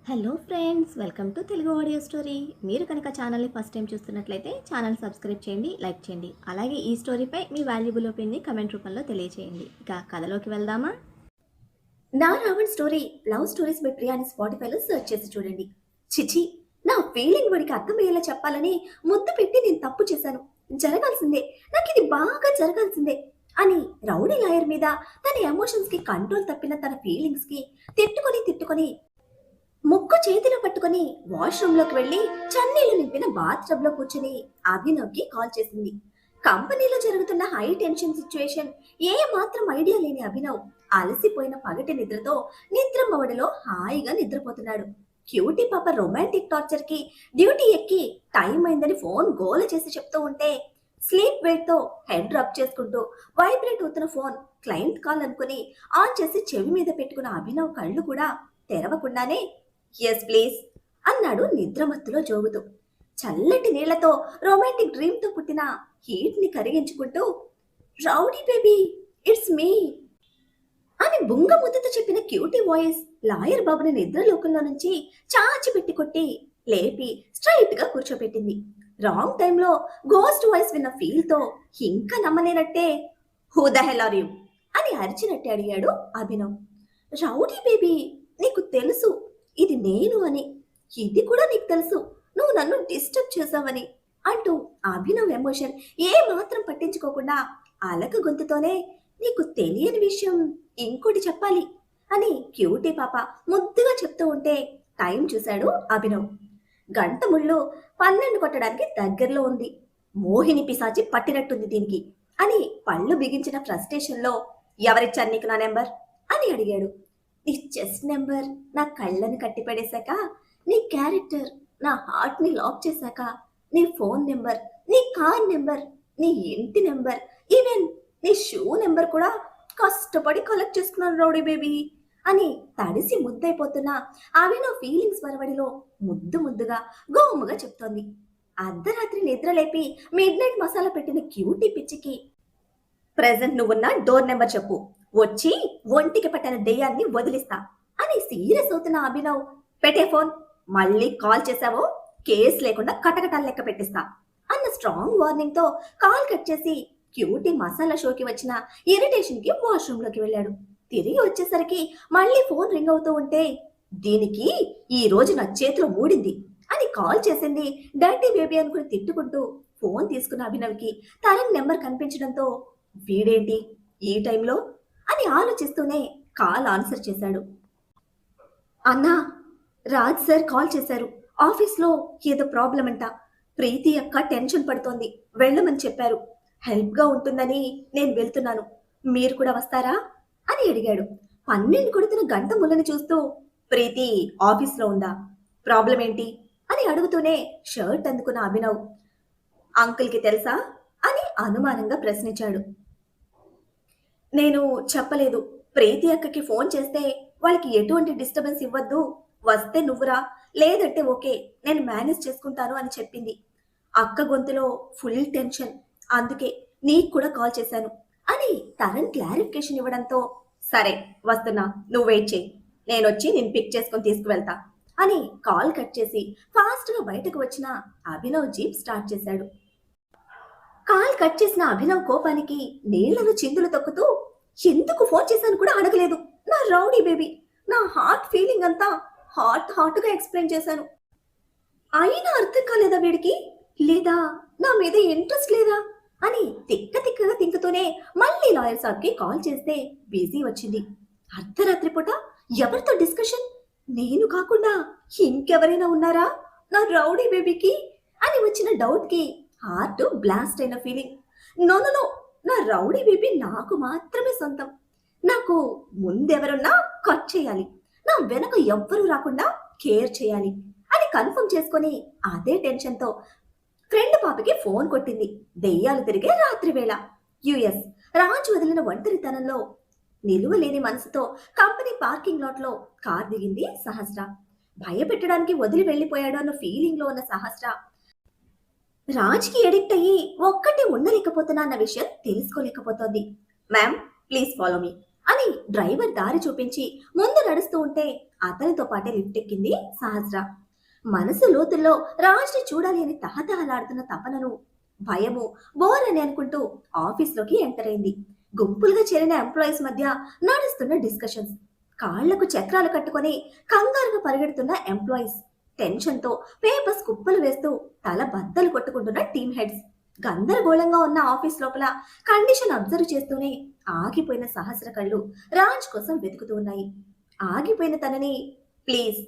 Hello friends, welcome to Telugu audio story. మీరు కనుక ఛానల్ని ఫస్ట్ టైం చూస్తున్నట్లయితే ఛానల్ సబ్స్క్రైబ్ చేయండి, లైక్ చేయండి. అలాగే ఈ స్టోరీపై మీ వాల్యుబుల్ ఒపీనియన్ని కమెంట్ రూపంలో తెలియజేయండి. ఇక కథలోకి వెళ్దామా? నా Ravan story love stories by Priya అని స్పాటిఫైలో సెర్చ్ చేసి చూడండి. చిచి, నా ఫీలింగ్ వాడికి అర్థమయ్యేలా చెప్పాలని ముద్దు పెట్టి నేను తప్పు చేశాను. జరగాల్సిందే, నాకు ఇది బాగా జరగాల్సిందే అని రౌడీ లాయర్ మీద తన ఎమోషన్స్ కి కంట్రోల్ తప్పిన తన ఫీలింగ్స్ కి తిట్టుకొని ముక్కు చేతిలో పట్టుకుని వాష్రూమ్ లోకి వెళ్లి చన్నీళ్లు నింపిన బాత్ టబ్ లో కూర్చుని అభినవ్ కి కాల్ చేసింది. కంపెనీలో జరుగుతున్న హై టెన్షన్ సిచ్యువేషన్ ఏ మాత్రం ఐడియా లేని అభినవ్ అలసిపోయిన పగటి నిద్రతో నిద్రమవడిలో హాయిగా నిద్రపోతున్నాడు. క్యూటీ పాప రొమాంటిక్ టార్చర్ కి డ్యూటీ ఎక్కి టైం అయిందని ఫోన్ గోల చేసి చెప్తూ ఉంటే స్లీప్ వెయిట్ తో హెడ్ రబ్ చేసుకుంటూ వైబ్రేట్ అవుతున్న ఫోన్ క్లయింట్ కాల్ అనుకుని ఆన్ చేసి చెవి మీద పెట్టుకున్న అభినవ్ కళ్ళు కూడా తెరవకుండానే ఎస్ ప్లీజ్ అన్నాడు నిద్రమత్తులో జోగుతూ. చల్లటి నీళ్లతో రొమాంటిక్ డ్రీమ్ తో పుట్టిన హీట్ ని కరిగించుకుంటూ రౌడీ బేబీ, ఇట్స్ మీ అని బుంగ ముద్దతో చెప్పిన క్యూటీ వాయిస్ లాయర్ బాబుని నిద్రలోకంలో నుంచి చాచి పెట్టి కొట్టి లేపి స్ట్రైట్ గా కూర్చోబెట్టింది. రాంగ్ టైంలో గోస్ట్ వాయిస్ విన్న ఫీల్ తో ఇంకా నమ్మలేనట్టే who the hell are you అని అరిచినట్టే అడిగాడు అభినవ్. రౌడీ బేబీ, నీకు తెలుసు ఇది నేను అని, ఇది కూడా నీకు తెలుసు నువ్వు నన్ను డిస్టర్బ్ చేసావని అంటూ అభినవ్ ఎమోషన్ ఏ మాత్రం పట్టించుకోకుండా అలక గొంతుతోనే నీకు తెలియని విషయం ఇంకోటి చెప్పాలి అని క్యూటీ పాప ముద్దుగా చెప్తూ ఉంటే టైం చూశాడు అభినవ్. గంట ముళ్ళు 12 కొట్టడానికి దగ్గరలో ఉంది. మోహిని పిశాచి పట్టినట్టుంది దీనికి అని పళ్ళు బిగించిన ఫ్రస్ట్రేషన్ లో ఎవరిచ్చారు నీకు నా నెంబర్ అని అడిగాడు. నీ చెస్ట్ నెంబర్ నా కళ్ళని కట్టిపడేశాక, నీ క్యారెక్టర్ నా హార్ట్ ని లాక్ చేశాక, నీ ఫోన్ నెంబర్, నీ కార్ నెంబర్, నీ ఇంటి నెంబర్, ఈవెన్ నీ షూ నెంబర్ కూడా కష్టపడి కలెక్ట్ చేసుకున్నాను రౌడీ బేబీ అని తడిసి ముద్దైపోతున్నా అవి నా ఫీలింగ్స్ వరవడిలో ముద్దుగా గోముగా చెప్తోంది. అర్ధరాత్రి నిద్ర లేపి మిడ్ నైట్ మసాలా పెట్టిన క్యూటీ పిచ్చికి ప్రెజెంట్ నువ్వున్న డోర్ నెంబర్ చెప్పు, వచ్చి ఒంటికి పట్టిన దెయ్యాన్ని వదిలిస్తా అని సీరియస్ అవుతున్న అభినవ్ పెట్టే ఫోన్, మళ్ళీ కాల్ చేసావో కేసు లేకుండా కటకటాలు లెక్క పెట్టిస్తా అన్న స్ట్రాంగ్ వార్నింగ్ తో కాల్ కట్ చేసి క్యూటీ మసాలా షోకి వచ్చిన ఇరిటేషన్ కి వాష్రూమ్ లోకి వెళ్ళాడు. తిరిగి వచ్చేసరికి మళ్ళీ ఫోన్ రింగ్ అవుతూ ఉంటే దీనికి ఈ రోజు నా చేతిలో మూడింది అని కాల్ చేసింది డర్టీ బేబీ అనుకుని తిట్టుకుంటూ ఫోన్ తీసుకున్న అభినవ్కి తన నెంబర్ కనిపించడంతో వీడేంటి ఈ టైంలో అని ఆలోచిస్తూనే కాల్ ఆన్సర్ చేశాడు. అన్నా, రాజ్ సార్ కాల్ చేశారు. ఆఫీస్లో ఏదో ప్రాబ్లం అంట. ప్రీతి అక్క టెన్షన్ పడుతోంది, వెళ్ళమని చెప్పారు. హెల్ప్ గా ఉంటుందని నేను వెళ్తున్నాను, మీరు కూడా వస్తారా అని అడిగాడు. 12 కొడుతున్న గంట ముళ్ళని చూస్తూ ప్రీతి ఆఫీస్లో ఉందా, ప్రాబ్లం ఏంటి అని అడుగుతూనే షర్ట్ అందుకున్న అభినవ్ అంకుల్కి తెలుసా అని అనుమానంగా ప్రశ్నించాడు. నేను చెప్పలేదు. ప్రీతి అక్కకి ఫోన్ చేస్తే వాళ్ళకి ఎటువంటి డిస్టర్బెన్స్ ఇవ్వద్దు, వస్తే నువ్వురా, లేదంటే ఓకే నేను మేనేజ్ చేసుకుంటాను అని చెప్పింది. అక్క గొంతులో ఫుల్ టెన్షన్, అందుకే నీకు కూడా కాల్ చేశాను అని తరుణ్ క్లారిఫికేషన్ ఇవ్వడంతో సరే వస్తున్నా, నువ్వు వెయిట్ చేయి, నేను వచ్చి నేను పిక్ చేసుకుని తీసుకువెళ్తా అని కాల్ కట్ చేసి ఫాస్ట్ గా బయటకు వచ్చిన అభినవ్ జీప్ స్టార్ట్ చేశాడు. కాల్ కట్ చేసిన అభినవ్ కోపానికి నీళ్లను చిందులు తొక్కుతూ ఎందుకు ఫోన్ చేశాను కూడా అడగలేదు నా రౌడీ బేబీ, నా హార్ట్ ఫీలింగ్ అంతా హాట్ గా ఎక్స్ప్లెయిన్ చేశాను. అయినా అర్థం కాలేదా వీడికి, లేదా నా మీద ఇంట్రెస్ట్ లేదా అని తిక్కగా తింకుతూనే మళ్ళీ లాయర్ సాబ్ కి కాల్ చేస్తే బిజీ వచ్చింది. అర్ధరాత్రి పూట ఎవరితో డిస్కషన్, నేను కాకుండా ఇంకెవరైనా ఉన్నారా నా రౌడీ బేబీకి అని వచ్చిన డౌట్ కి హార్ట్ బ్లాస్ట్ అయిన ఫీలింగ్. నో, నా రౌడీ బేబీ నాకు మాత్రమే సొంతం, నాకు ముందెవరున్నా కట్ చేయాలి, నా వెనక ఎవ్వరూ రాకుండా కేర్ చేయాలి అని కన్ఫర్మ్ చేసుకొని అదే టెన్షన్ తో ఫ్రెండ్ పాపకి ఫోన్ కొట్టింది. దెయ్యాలు తిరిగే రాత్రి వేళ యుఎస్ రాజు వదిలిన ఒంటరితనంలో నిలువలేని మనసుతో కంపెనీ పార్కింగ్ లాట్ లో కార్ దిగింది సహస్ర. భయపెట్టడానికి వదిలి వెళ్లిపోయాడు అన్న ఫీలింగ్ లో ఉన్న సహస్ర రాజ్కి ఎడిక్ట్ అయ్యి ఒక్కటి ఉండలేకపోతున్నా అన్న విషయం తెలుసుకోలేకపోతోంది. మ్యామ్ ప్లీజ్ ఫాలో మీ అని డ్రైవర్ దారి చూపించి ముందు నడుస్తూ ఉంటే అతనితో పాటే లిఫ్ట్ ఎక్కింది సహస్ర. మనసు లోతుల్లో రాజ్ని చూడాలి అని తహతహలాడుతున్న తపనను, భయము, బోర్ అని అనుకుంటూ ఆఫీస్లోకి ఎంటర్ అయింది. గుంపులుగా చేరిన ఎంప్లాయీస్ మధ్య నడుస్తున్న డిస్కషన్స్, కాళ్లకు చక్రాలు కట్టుకొని కంగారుగా పరిగెడుతున్న ఎంప్లాయీస్, టెన్షన్తో పేపర్స్ కుప్పలు వేస్తూ తల బద్దలు కొట్టుకుంటున్న టీమ్ హెడ్స్, గందరగోళంగా ఉన్న ఆఫీస్ లోపల కండిషన్ అబ్జర్వ్ చేస్తూనే ఆగిపోయిన సహస్ర కళ్ళు రాజ్ కోసం వెతుకుతూ ఉన్నాయి. ఆగిపోయిన తనని ప్లీజ్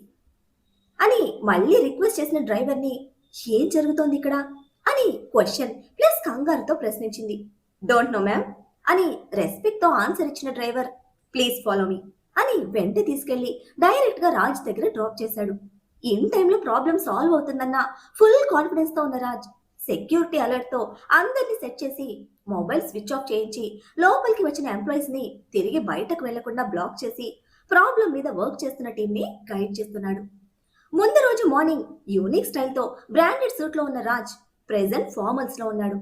అని మళ్ళీ రిక్వెస్ట్ చేసిన డ్రైవర్ని ఏం జరుగుతోంది ఇక్కడ అని క్వశ్చన్ ప్లస్ కంగారుతో ప్రశ్నించింది. డోంట్ నో మ్యామ్ అని రెస్పెక్ట్ తో ఆన్సర్ ఇచ్చిన డ్రైవర్ ప్లీజ్ ఫాలో మీ అని వెంట తీసుకెళ్లి డైరెక్ట్ గా రాజ్ దగ్గర డ్రాప్ చేశాడు. ఇన్ టైంలో ప్రాబ్లం సాల్వ్ అవుతుందన్న ఫుల్ కాన్ఫిడెన్స్ తో ఉన్న రాజ్ సెక్యూరిటీ అలర్ట్ తో అందరినీ సెట్ చేసి మొబైల్ స్విచ్ ఆఫ్ చేయించి లోపలికి వచ్చిన ఎంప్లాయీస్ ని తిరిగి బయటకు వెళ్లకుండా బ్లాక్ చేసి ప్రాబ్లం మీద వర్క్ చేస్తున్న టీం ని గైడ్ చేస్తున్నాడు. ముందు రోజు మార్నింగ్ యూనిక్ స్టైల్తో బ్రాండెడ్ సూట్లో ఉన్న రాజ్ ప్రెజెంట్ ఫార్మల్స్లో ఉన్నాడు.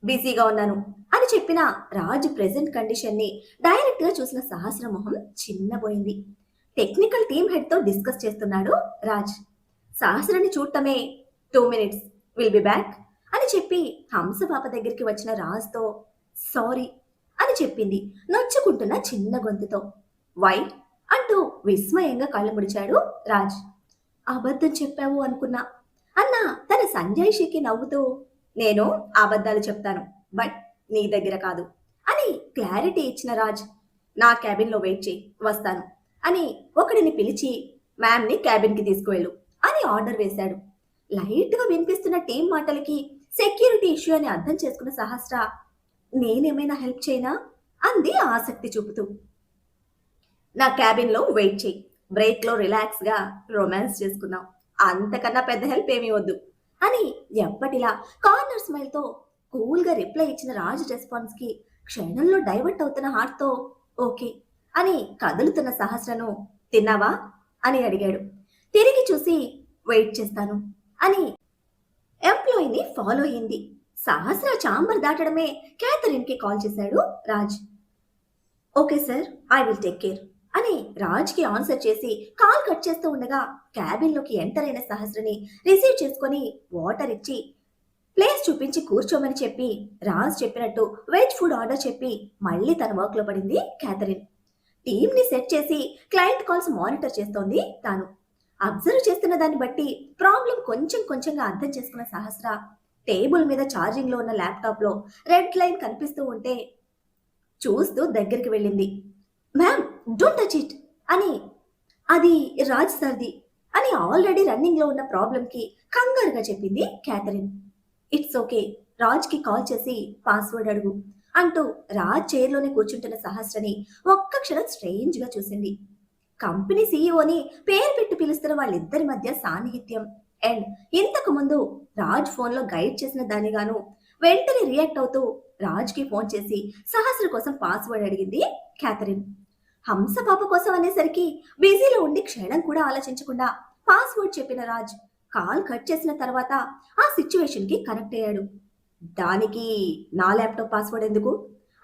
బిజీగా ఉన్నాను అని చెప్పిన రాజ్ ప్రెజెంట్ కండిషన్ని డైరెక్ట్గా చూసిన సహస్ర మొహం చిన్నబోయింది. టెక్నికల్ టీమ్ హెడ్తో డిస్కస్ చేస్తున్నాడు రాజ్. సహస్రని చూడటమే 2 minutes విల్ బి బ్యాక్ అని చెప్పి హంసపాప దగ్గరికి వచ్చిన రాజ్తో సారీ అని చెప్పింది నొచ్చుకుంటున్న చిన్న గొంతుతో. వై అంటూ విస్మయంగా కళ్ళు ముడిచాడు రాజ్. అబద్ధం చెప్పావు అనుకున్నా అన్న తన సంజాయిషికి నవ్వుతూ నేను అబద్ధాలు చెప్తాను బట్ నీ దగ్గర కాదు అని క్లారిటీ ఇచ్చిన రాజ్ నా క్యాబిన్లో వెయిట్ చేయి వస్తాను అని ఒకడిని పిలిచి మ్యామ్ని క్యాబిన్కి తీసుకువెళ్ళు అని ఆర్డర్ వేశాడు. లైట్గా వినిపిస్తున్న టీం మాటలకి సెక్యూరిటీ ఇష్యూ అని అర్థం చేసుకున్న సహస్ర నేనేమైనా హెల్ప్ చేయనా అంది ఆసక్తి చూపుతూ. నా క్యాబిన్లో వెయిట్ చేయి, బ్రేక్లో రిలాక్స్గా రొమాన్స్ చేసుకుందాం, అంతకన్నా పెద్ద హెల్ప్ ఏమీ వద్దు అని ఎప్పటిలా కార్నర్ స్మైల్తో కూల్గా రిప్లై ఇచ్చిన రాజ్ రెస్పాన్స్కి క్షణంలో డైవర్ట్ అవుతున్న హార్ట్తో ఓకే అని కదులుతున్న సహస్రను తిన్నావా అని అడిగాడు. తిరిగి చూసి వెయిట్ చేస్తాను అని ఎంప్లాయీని ఫాలో అయింది. సహస్ర చాంబర్ దాటడమే క్యాథరిన్కి కాల్ చేశాడు Raj. Okay sir, I will take care అని రాజ్కి ఆన్సర్ చేసి కాల్ కట్ చేస్తూ ఉండగా క్యాబిన్లోకి ఎంటర్ అయిన సహస్రని రిసీవ్ చేసుకొని వాటర్ ఇచ్చి ప్లేస్ చూపించి కూర్చోమని చెప్పి రాజ్ చెప్పినట్టు వెజ్ ఫుడ్ ఆర్డర్ చెప్పి మళ్ళీ తన వర్క్లో పడింది క్యాథరిన్. టీంని సెట్ చేసి క్లయింట్ కాల్స్ మానిటర్ చేస్తోంది తాను. అబ్జర్వ్ చేస్తున్న దాన్ని బట్టి ప్రాబ్లం కొంచెం కొంచెంగా అర్థం చేసుకున్న సహస్ర టేబుల్ మీద ఛార్జింగ్లో ఉన్న ల్యాప్టాప్లో రెడ్ లైన్ కనిపిస్తూ ఉంటే చూస్తూ దగ్గరికి వెళ్ళింది. మ్యామ్ డోంట్ టచ్ ఇట్ అని. అది రాజ్ సర్ది అని ఆల్రెడీ రన్నింగ్లో ఉన్న ప్రాబ్లంకి కంగారుగా చెప్పింది క్యాథరిన్. ఇట్స్ ఓకే, రాజ్కి కాల్ చేసి పాస్వర్డ్ అడుగు అంటూ రాజ్ చైర్లోనే కూర్చుంటున్న సహస్రని ఒక్క క్షణం స్ట్రేంజ్గా చూసింది. కంపెనీ సీఈఓని పేరు పెట్టి పిలుస్తున్న వాళ్ళిద్దరి మధ్య సాన్నిహిత్యం అండ్ ఇంతకు ముందు రాజ్ ఫోన్లో గైడ్ చేసిన దానిగాను వెంటనే రియాక్ట్ అవుతూ రాజ్కి ఫోన్ చేసి సహస్ర కోసం పాస్వర్డ్ అడిగింది క్యాథరిన్. హంస పాప కోసం అనేసరికి బిజీలో ఉండి క్షణం కూడా ఆలోచించకుండా పాస్వర్డ్ చెప్పిన రాజ్ కాల్ కట్ చేసిన తర్వాత ఆ సిచ్యువేషన్కి కనెక్ట్ అయ్యాడు. దానికి నా ల్యాప్టాప్ పాస్వర్డ్ ఎందుకు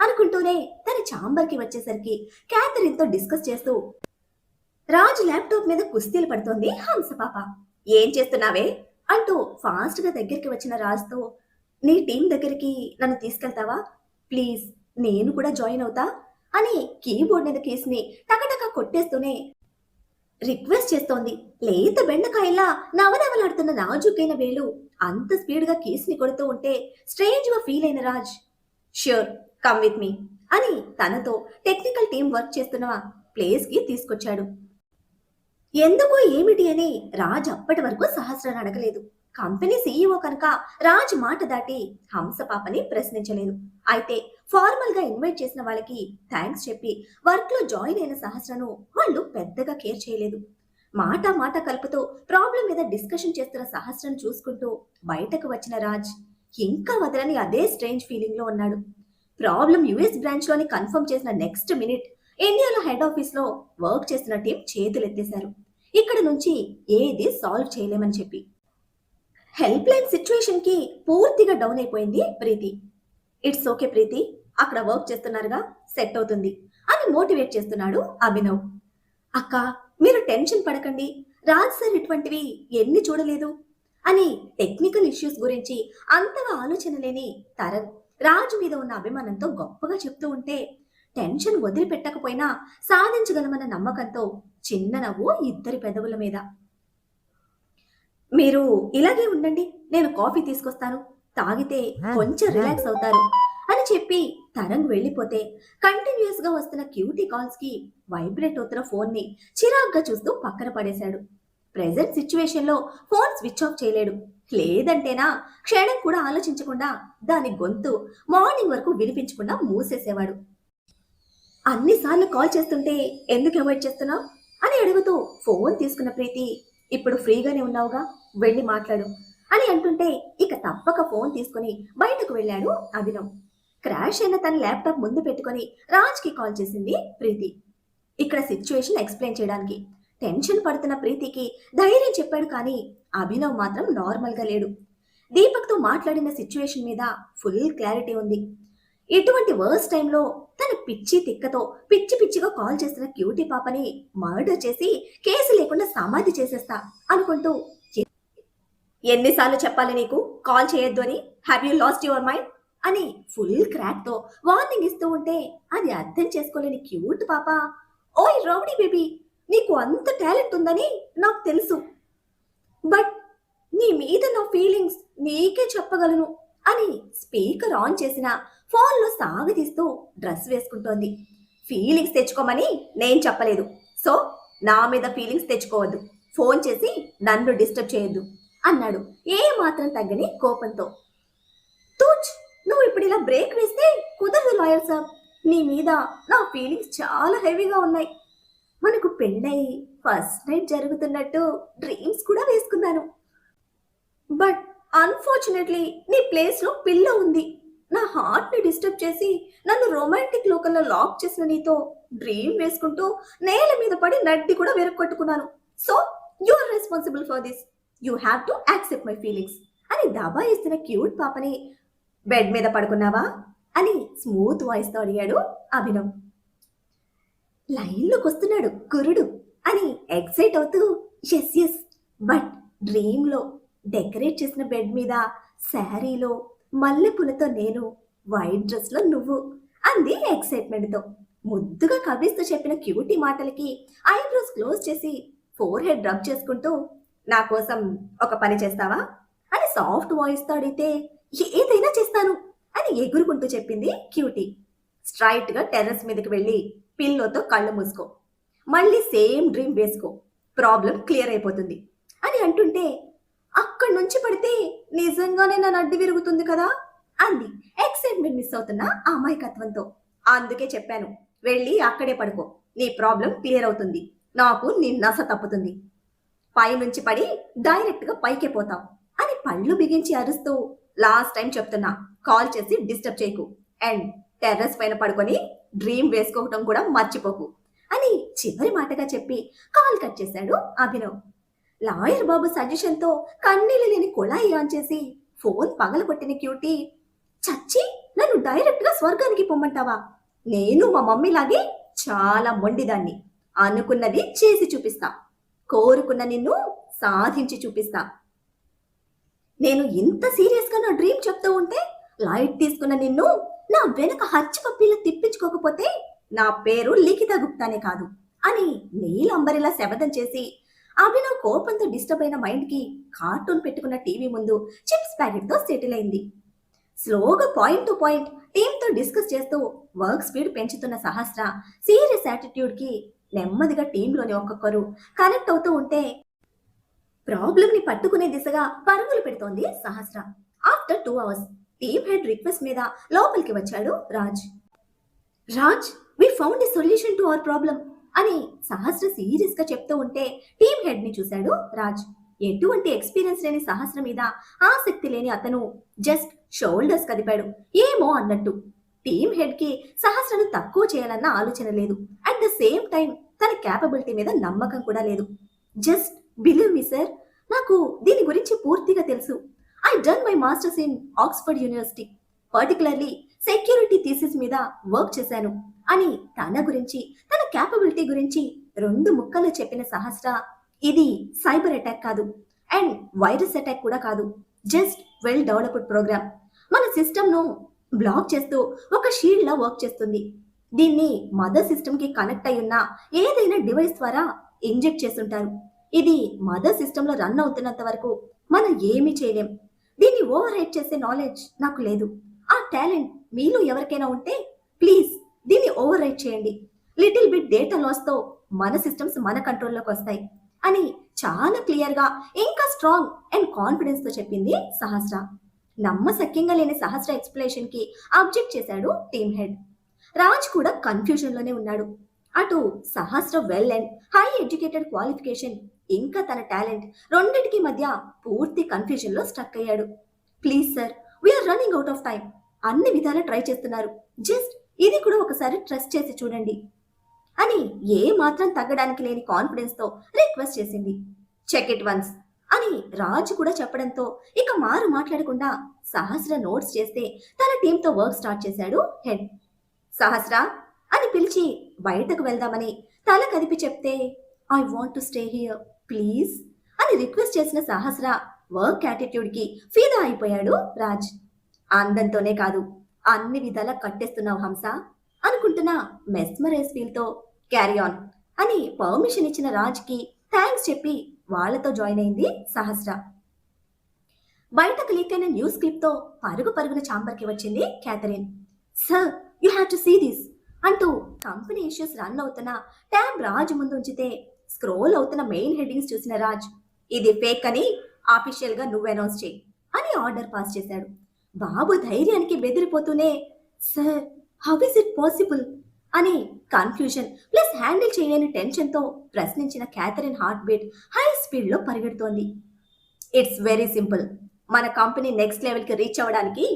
అనుకుంటూనే తన ఛాంబర్కి వచ్చేసరికి క్యాథరిన్తో డిస్కస్ చేస్తూ రాజ్ ల్యాప్టాప్ మీద కుస్తీలు పడుతోంది హంస పాప. ఏం చేస్తున్నావే అంటూ ఫాస్ట్గా దగ్గరికి వచ్చిన రాజ్తో నీ టీం దగ్గరికి నన్ను తీసుకెళ్తావా ప్లీజ్, నేను కూడా జాయిన్ అవుతా అని కీబోర్డ్ మీద కీస్ని టకటక కొట్టేస్తూనే రిక్వెస్ట్ చేస్తోంది. లేత బెండకాయలా నవనవలాడుతున్న నాజుకైన వేలు అంత స్పీడ్గా కీస్ని కొడుతూ ఉంటే స్ట్రేంజ్గా ఫీల్ అయిన Raj sure come with me అని తనతో టెక్నికల్ టీం వర్క్ చేస్తున్న ప్లేస్కి తీసుకొచ్చాడు. ఎందుకు ఏమిటి అని రాజ్ అప్పటి వరకు సహస్రాన్ని అడగలేదు. కంపెనీ సీఈఓ కనుక రాజ్ మాట దాటి హంస పాపని ప్రశ్నించలేదు. అయితే ఫార్మల్ గా ఇన్వైట్ చేసిన వాళ్ళకి థ్యాంక్స్ చెప్పి వర్క్ లో జాయిన్ అయిన సహస్రను వాళ్ళు పెద్దగా కేర్ చేయలేదు. మాట కలుపుతూ ప్రాబ్లం మీద డిస్కషన్ చేస్తున్న సహస్రను చూసుకుంటూ బయటకు వచ్చిన రాజ్ ఇంకా వదలని అదే స్ట్రేంజ్ ఫీలింగ్ లో ఉన్నాడు. ప్రాబ్లం యుఎస్ బ్రాంచ్ లోని కన్ఫర్మ్ చేసిన నెక్స్ట్ మినిట్ ఇండియాలో హెడ్ ఆఫీస్ లో వర్క్ చేస్తున్న టీం చేతులెత్తేశారు. ఇక్కడ నుంచి ఏది సాల్వ్ చేయలేమని చెప్పి హెల్ప్ లైన్ సిచ్యువేషన్ కి పూర్తిగా డౌన్ అయిపోయింది ప్రీతి. ఇట్స్ ఓకే ప్రీతి, అక్కడ వర్క్ చేస్తున్నారుగా సెట్ అవుతుంది అని మోటివేట్ చేస్తున్నాడు అభినవ్. అక్క, మీరు టెన్షన్ పడకండి, రాజ్ సార్ ఇటువంటివి ఎన్ని చూడలేదు అని టెక్నికల్ ఇష్యూస్ గురించి అంతగా ఆలోచన లేని తరణ్ రాజు మీద ఉన్న అభిమానంతో గొప్పగా చెప్తూ ఉంటే టెన్షన్ వదిలిపెట్టకపోయినా సాధించగలమన్న నమ్మకంతో చిన్న నవ్వు ఇద్దరి పెదవుల మీద. మీరు ఇలాగే ఉండండి, నేను కాఫీ తీసుకొస్తాను, తాగితే కొంచెం రిలాక్స్ అవుతారు అని చెప్పి తరంగ్ వెళ్ళిపోతే కంటిన్యూస్ గా వస్తున్న క్యూటీ కాల్స్ కి వైబ్రేట్ అవుతున్న ఫోన్ ని చిరాగ్గా చూస్తూ పక్కన పడేశాడు. ప్రెజెంట్ సిచ్యువేషన్ లో ఫోన్ స్విచ్ ఆఫ్ చేయలేడు. లేదంటేనా క్షణం కూడా ఆలోచించకుండా దాని గొంతు మార్నింగ్ వరకు వినిపించకుండా మూసేసేవాడు. అన్నిసార్లు కాల్ చేస్తుంటే ఎందుకు అవాయిడ్ చేస్తున్నావు అని అడుగుతూ ఫోన్ తీసుకున్న ప్రీతి, ఇప్పుడు ఫ్రీగానే ఉన్నావుగా, వెళ్ళి మాట్లాడు అని అంటుంటే ఇక తప్పక ఫోన్ తీసుకుని బయటకు వెళ్ళాడు అభినవ్. క్రాష్ అయిన తన ల్యాప్టాప్ ముందు పెట్టుకుని రాజ్కి కాల్ చేసింది ప్రీతి. ఇక్కడ సిచ్యువేషన్ ఎక్స్ప్లెయిన్ చేయడానికి. టెన్షన్ పడుతున్న ప్రీతికి ధైర్యం చెప్పాడు, కానీ అభినవ్ మాత్రం నార్మల్ గా లేడు. దీపక్తో మాట్లాడిన సిచ్యువేషన్ మీద ఫుల్ క్లారిటీ ఉంది. ఇటువంటి వర్స్ట్ టైంలో తన పిచ్చి తిక్కతో పిచ్చి పిచ్చిగా కాల్ చేస్తున్న క్యూటీ పాపని మర్డర్ చేసి కేసు లేకుండా సమాధి చేసేస్తా అనుకుంటూ, ఎన్నిసార్లు చెప్పాలి నీకు కాల్ చేయొద్దు అని, have you lost your mind అని ఫుల్ క్రాక్ తో వార్నింగ్ ఇస్తూ ఉంటే అది అర్థం చేసుకోలేని క్యూట్ పాప, ఓయ్ రౌడీ బేబీ, నీకు అంత టాలెంట్ ఉందని నాకు తెలుసు, బట్ నీ మీద నా ఫీలింగ్స్ నీకే చెప్పగలను అని స్పీకర్ ఆన్ చేసిన ఫోన్లో సాగదీస్తూ డ్రెస్ వేసుకుంటోంది. ఫీలింగ్స్ తెచ్చుకోమని నేను చెప్పలేదు, సో నా మీద ఫీలింగ్స్ తెచ్చుకోవద్దు, ఫోన్ చేసి నన్ను డిస్టర్బ్ చేయొద్దు అన్నాడు ఏ మాత్రం తగ్గని కోపంతో. తూచ్, నువ్వు ఇప్పుడు ఇలా బ్రేక్ వేస్తే కుదరదు లాయర్ సాబ్, నీ మీద నా ఫీలింగ్స్ చాలా హెవీగా ఉన్నాయి. మనకు పెళ్ళయి ఫస్ట్ నైట్ జరుగుతున్నట్టు డ్రీమ్స్ కూడా వేసుకున్నాను, బట్ అన్ఫార్చునేట్లీ నీ ప్లేస్ లో పిల్ల ఉంది. నా హార్ట్ ని డిస్టర్బ్ చేసి నన్ను రొమాంటిక్ లోకల్లో లాక్ చేసిన నీతో డ్రీమ్ వేసుకుంటూ నేల మీద పడి నడ్డి కూడా వెరక్కొట్టుకున్నాను. So you are responsible for this, you have to accept my feelings అని దబాయిస్తున్న క్యూట్ పాపని, బెడ్ మీద పడుకున్నావా అని స్మూత్ వాయిస్ తో అడిగాడు అభినవ్. లైన్లోకి వస్తున్నాడు కురుడు అని ఎక్సైట్ అవుతూ, ఎస్ ఎస్, బట్ డ్రీమ్ లో డెకరేట్ చేసిన బెడ్ మీద శారీలో మల్లెపూలతో నేను, వైట్ డ్రెస్ లో నువ్వు అంది ఎక్సైట్మెంట్ తో. ముద్దుగా కవ్విస్తూ చెప్పిన క్యూటీ మాటలకి ఐబ్రోస్ క్లోజ్ చేసి ఫోర్ హెడ్ రబ్ చేసుకుంటూ, నా కోసం ఒక పని చేస్తావా అని సాఫ్ట్ వాయిస్ తో అడిగితే, ఏదైనా చేస్తాను అని ఎగురుకుంటూ చెప్పింది క్యూటీ. స్ట్రైట్ గా టెర్రస్ మీదకి వెళ్ళి పిల్లోతో కళ్ళు మూసుకో, మళ్ళీ సేమ్ డ్రీమ్ వేసుకో, ప్రాబ్లం క్లియర్ అయిపోతుంది అని అంటుంటే, అక్కడి నుంచి పడితే నిజంగానే నా నడ్డి విరుగుతుంది కదా అంది ఎక్సైట్మెంట్ మిస్ అవుతున్న అమాయకత్వంతో. అందుకే చెప్పాను, వెళ్ళి అక్కడే పడుకో, నీ ప్రాబ్లం క్లియర్ అవుతుంది, నాకు నీ నస తప్పుతుంది, పైనుంచి పడి డైరెక్ట్ గా పైకే పోతాం అని పళ్ళు బిగించి అరుస్తూ, లాస్ట్ టైం చెప్తున్నా, కాల్ చేసి డిస్టర్బ్ చేయకు అండ్ టెర్రస్ పైన పడుకొని డ్రీమ్ వేసుకోవటం కూడా మర్చిపోకు అని చివరి మాటగా చెప్పి కాల్ కట్ చేశాడు అభినవ్. లాయర్ బాబు సజెషన్ తో కన్నీళ్ళు లేని కుళాయి ఆన్ చేసి ఫోన్ పగలగొట్టిన క్యూటీ, చచ్చి నన్ను డైరెక్ట్ గా స్వర్గానికి పొమ్మంటావా? నేను మా మమ్మీలాగే చాలా మొండిదాన్ని, అనుకున్నది చేసి చూపిస్తా, కోరుకున్న నిన్ను సాధించి చూపిస్తా. నేను ఇంత సీరియస్ గా నా డ్రీమ్ చెప్తూ ఉంటే లైట్ తీసుకున్న నిన్ను నా వెనక హచ్చి పప్పీలా తిప్పించుకోకపోతే నా పేరు లిఖిత గుప్తానే కాదు అని నీలంబరిలా శబదం చేసి అభినవ్ కోపంతో డిస్టర్బ్ అయిన మైండ్ కి కార్టూన్ పెట్టుకున్న టీవీ ముందు చిప్స్ ప్యాకెట్ తో సెటిల్ అయింది. స్లోగా పాయింట్ టు పాయింట్ టీమ్ తో డిస్కస్ చేస్తూ వర్క్ స్పీడ్ పెంచుతున్న సహస్ర సీరియస్ యాటిట్యూడ్ కి నెమ్మదిగా టీంలోని ఒక్కొక్కరు కనెక్ట్ అవుతూ ఉంటే ప్రాబ్లం ని పట్టుకునే దిశగా పరుగులు పెడుతోంది Sahasra. After 2 hours team head request మీద లోపలికి వచ్చాడు Raj. Raj, we found a solution to our problem అని సహస్ర సీరియస్ గా చెప్తూ ఉంటే టీమ్ హెడ్ ని చూశాడు రాజ్. ఎటువంటి ఎక్స్పీరియన్స్ లేని సహస్ర మీద ఆసక్తి లేని అతను జస్ట్ షోల్డర్స్ కదిపాడు, ఏమో అన్నట్టు. టీమ్ హెడ్ కి సహస్రను తక్కువ చేయాలన్న ఆలోచన లేదు, అట్ ద సేమ్ టైం తన క్యాపబిలిటీ మీద నమ్మకం కూడా లేదు. జస్ట్ బిలీవ్ మీ సార్, నాకు దీని గురించి పూర్తిగా తెలుసు. I done my masters in Oxford university, particularly security thesis మీద వర్క్ చేశాను. అని తన గురించి, తన క్యాపబిలిటీ గురించి 2 ముక్కలు చెప్పిన సహస్ర, ఇది సైబర్ అటాక్ కాదు అండ్ వైరస్ అటాక్ కూడా కాదు, జస్ట్ వెల్ డెవలప్డ్ ప్రోగ్రామ్. మన సిస్టమ్ను బ్లాక్ చేస్తూ ఒక షీల్డ్ లా వర్క్ చేస్తుంది. దీన్ని మదర్ సిస్టమ్ కి కనెక్ట్ అయి ఉన్న ఏదైనా డివైస్ ద్వారా ఇంజెక్ట్ చేస్తుంటారు. ఇది మదర్ సిస్టమ్ లో రన్ అవుతున్నంత వరకు మనం ఏమీ చేయలేం. దీన్ని ఓవర్ రైట్ చేసే నాలెడ్జ్ నాకు లేదు. ఆ టాలెంట్ మీలో ఎవరికైనా ఉంటే ప్లీజ్ దీన్ని ఓవర్ రైట్ చేయండి. లిటిల్ బిట్ డేటా లాస్ తో మన సిస్టమ్స్ మన కంట్రోల్లోకి వస్తాయి అని చాలా క్లియర్ గా ఇంకా స్ట్రాంగ్ అండ్ కాన్ఫిడెన్స్ తో చెప్పింది సహస్ర. నమ్మశక్యంగా లేని సహస్ర ఎక్స్ప్లెనేషన్ కి అబ్జెక్ట్ చేశాడు టీమ్ హెడ్. రాజ్ కూడా కన్ఫ్యూజన్ లోనే ఉన్నాడు. అటు Sahasra well and high educated qualification, ఇంకా తన టాలెంట్, రెండింటికి మధ్య పూర్తి కన్ఫ్యూజన్ లో స్టక్ అయ్యాడు. Please sir, we are running out of time. అన్ని విధాలా ట్రై చేస్తున్నారు, జస్ట్ ఇది కూడా ఒకసారి ట్రస్ట్ చేసి చూడండి అని ఏ మాత్రం తగ్గడానికి లేని కాన్ఫిడెన్స్ తో రిక్వెస్ట్ చేసింది. చెక్ ఇట్ వన్స్ అని రాజు కూడా చెప్పడంతో ఇక మారు మాట్లాడకుండా సహస్ర నోట్స్ చేస్తే తన టీంతో వర్క్ స్టార్ట్ చేశాడు హెడ్. సహస్ర అని పిలిచి బయటకు వెళ్దామని తల కదిపి చెప్తే, I want to stay here please అని రిక్వెస్ట్ చేసిన సహస్ర వర్క్ యాటిట్యూడ్ కి ఫిదా అయిపోయాడు రాజ్. అందంతోనే కాదు, అన్ని విధాలా కట్టేస్తున్నావు హంస అనుకుంటున్న మెస్మరైజ్ ఫీల్ తో క్యారీ ఆన్ అని పర్మిషన్ ఇచ్చిన రాజ్ కి థ్యాంక్స్ చెప్పి వాళ్ళతో జాయిన్ అయింది సహస్ర. బయటకు లీక్ అయిన న్యూస్ క్లిప్ తో పరుగు పరుగున ఛాంబర్ కి వచ్చింది Catherine. Sir, you have to see this అంటూ కంపెనీ ఇష్యూస్ రన్ అవుతున్న ట్యాబ్ రాజ్ ముందు ఉంచితే స్క్రోల్ అవుతున్న మెయిన్ హెడ్డింగ్స్ చూసిన రాజ్, ఇది ఫేక్ అని ఆఫీషియల్ గా నువ్వు అనౌన్స్ చేయి అని ఆర్డర్ పాస్ చేశాడు. బాబు ధైర్యానికి బెదిరిపోతూనే, sir how is it possible అని కన్ఫ్యూజన్ ప్లస్ హ్యాండిల్ చేయలేని టెన్షన్ తో ప్రశ్నించిన Catherine heart beat high speed లో పరిగెడుతోంది. It's very simple. మన కంపెనీ నెక్స్ట్ లెవెల్ కి రీచ్ అవ్వడానికి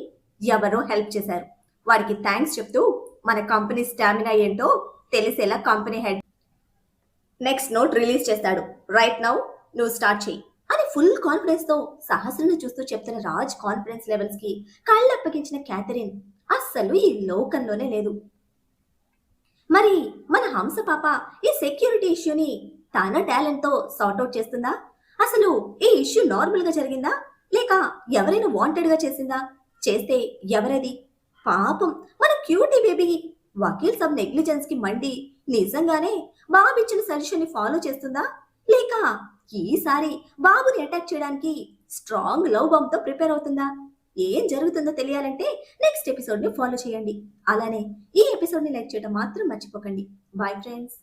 ఎవరో హెల్ప్ చేశారు. వారికి థ్యాంక్స్ చెప్తూ మన కంపెనీ స్టామినా ఏంటో తెలిసేలా company head next note release చేస్తాడు. రైట్ నౌ నువ్వు స్టార్ట్ చేయి అని ఫుల్ కాన్ఫిడెన్స్ తో సహస్రను చూస్తూ చెప్తున్న రాజ్ కాన్ఫిడెన్స్ లెవెల్స్ కి కళ్ళప్పగించిన క్యాథరిన్ అస్సలు ఈ లోకంలోనే లేదు. మరి మన హంస పాప ఈ సెక్యూరిటీ ఇష్యూని తన టాలెంట్ తో సార్ట్అవుట్ చేస్తుందా? అసలు ఈ ఇష్యూ నార్మల్ గా జరిగిందా లేక ఎవరైనా వాంటెడ్ గా చేసిందా? చేస్తే ఎవరది? పాపం మన క్యూటీ బేబీ వకీల్ సబ్ నెగ్లిజెన్స్ కి మండి నిజంగానే బాబు ఇచ్చిన సజెషన్ ని ఫాలో చేస్తుందా లేక ఈసారి బాబుని అటాక్ చేయడానికి స్ట్రాంగ్ లవ్ బాంబ్ తో ప్రిపేర్ అవుతుందా? ఏం జరుగుతుందో తెలియాలంటే నెక్స్ట్ ఎపిసోడ్ ని ఫాలో చేయండి. అలానే ఈ ఎపిసోడ్ ని లైక్ చేయడం మాత్రం మర్చిపోకండి. Bye friends.